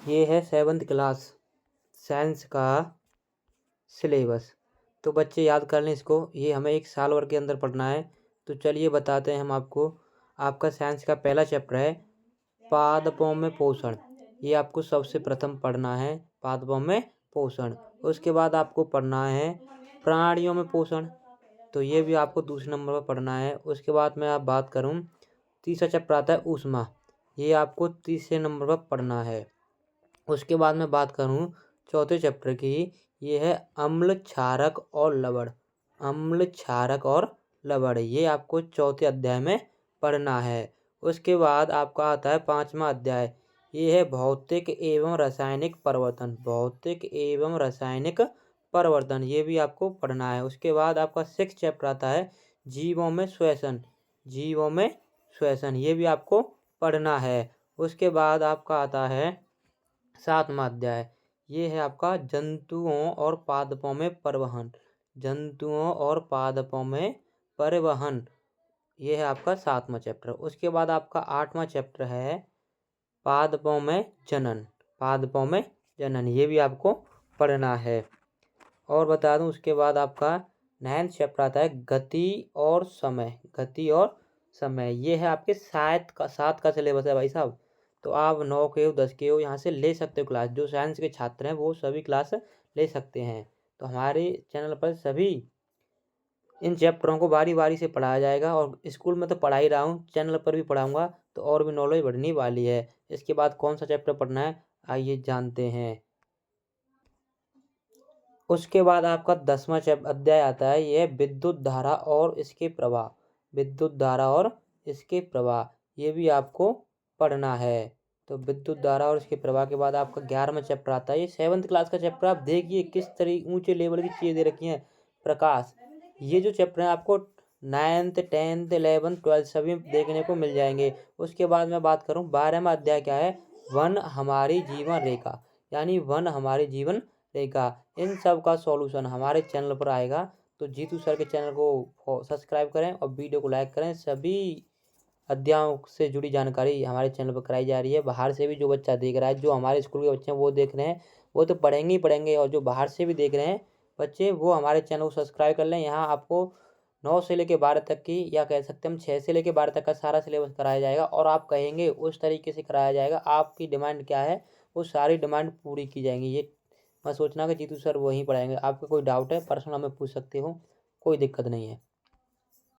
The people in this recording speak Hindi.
ये है 7th क्लास साइंस का सिलेबस। तो बच्चे याद कर लें इसको, ये हमें 1 साल भर के अंदर पढ़ना है। तो चलिए बताते हैं हम आपको। आपका साइंस का पहला चैप्टर है पादपों में पोषण। ये आपको सबसे प्रथम पढ़ना है, पादपों में पोषण। उसके बाद आपको पढ़ना है प्राणियों में पोषण, तो ये भी आपको दूसरे नंबर पर पढ़ना है। उसके बाद मैं आप बात करूँ, तीसरा चैप्टर आता है ऊष्मा, ये आपको तीसरे नंबर पर पढ़ना है। उसके बाद मैं बात करूँ चौथे चैप्टर की, ये है अम्ल क्षारक और लवण। अम्ल क्षारक और लवण, ये आपको चौथे अध्याय में पढ़ना है। उसके बाद आपका आता है 5वां अध्याय, ये है भौतिक एवं रासायनिक परिवर्तन। भौतिक एवं रासायनिक परिवर्तन, ये भी आपको पढ़ना है। उसके बाद आपका 6th चैप्टर आता है जीवों में श्वसन। जीवों में श्वसन, ये भी आपको पढ़ना है। उसके बाद आपका आता है 7वां अध्याय, ये है आपका जंतुओं और पादपों में परिवहन। जंतुओं और पादपों में परिवहन, ये है आपका 7वां चैप्टर। उसके बाद आपका 8वां चैप्टर है पादपों में जनन। पादपों में जनन, ये भी आपको पढ़ना है। और बता दूं, उसके बाद आपका 9th चैप्टर आता है गति और समय। गति और समय, ये है आपके 7 का सिलेबस है भाई साहब। तो आप 9 के हो, 10 के हो, यहाँ से ले सकते हो क्लास। जो साइंस के छात्र हैं वो सभी क्लास ले सकते हैं। तो हमारे चैनल पर सभी इन चैप्टरों को बारी बारी से पढ़ाया जाएगा, और स्कूल में तो पढ़ा ही रहा हूँ, चैनल पर भी पढ़ाऊँगा, तो और भी नॉलेज बढ़ने वाली है। इसके बाद कौन सा चैप्टर पढ़ना है, आइए जानते हैं। उसके बाद आपका 10वां अध्याय आता है, यह विद्युत धारा और इसके प्रवाह। विद्युत धारा और इसके प्रवाह, ये भी आपको पढ़ना है। तो विद्युत धारा और इसके प्रवाह के बाद आपका 11वां चैप्टर आता है, ये 7th क्लास का चैप्टर। आप देखिए किस तरीके ऊंचे लेवल की चीज़ें दे रखी हैं। प्रकाश, ये जो चैप्टर है आपको 9th 10th 11th 12th सभी देखने को मिल जाएंगे। उसके बाद मैं बात करूँ 12वां अध्याय क्या है, वन हमारी जीवन रेखा, यानी वन हमारी जीवन रेखा। इन सब का सॉल्यूशन हमारे चैनल पर आएगा। तो जीतू सर के चैनल को सब्सक्राइब करें और वीडियो को लाइक करें। सभी अध्यायों से जुड़ी जानकारी हमारे चैनल पर कराई जा रही है। बाहर से भी जो बच्चा देख रहा है, जो हमारे स्कूल के बच्चे हैं वो देख रहे हैं, वो तो पढ़ेंगे ही पढ़ेंगे, और जो बाहर से भी देख रहे हैं बच्चे, वो हमारे चैनल को सब्सक्राइब कर लें। यहाँ आपको 9 से लेकर 12 तक की, या कह सकते हैं हम 6 से लेकर 12 तक का सारा सिलेबस कराया जाएगा, और आप कहेंगे उस तरीके से कराया जाएगा। आपकी डिमांड क्या है, वो सारी डिमांड पूरी की जाएंगी। ये मैं सोचना कि जीतू सर वहीं पढ़ाएंगे। आपका कोई डाउट है पर्सनल हमें पूछ सकते हो, कोई दिक्कत नहीं है।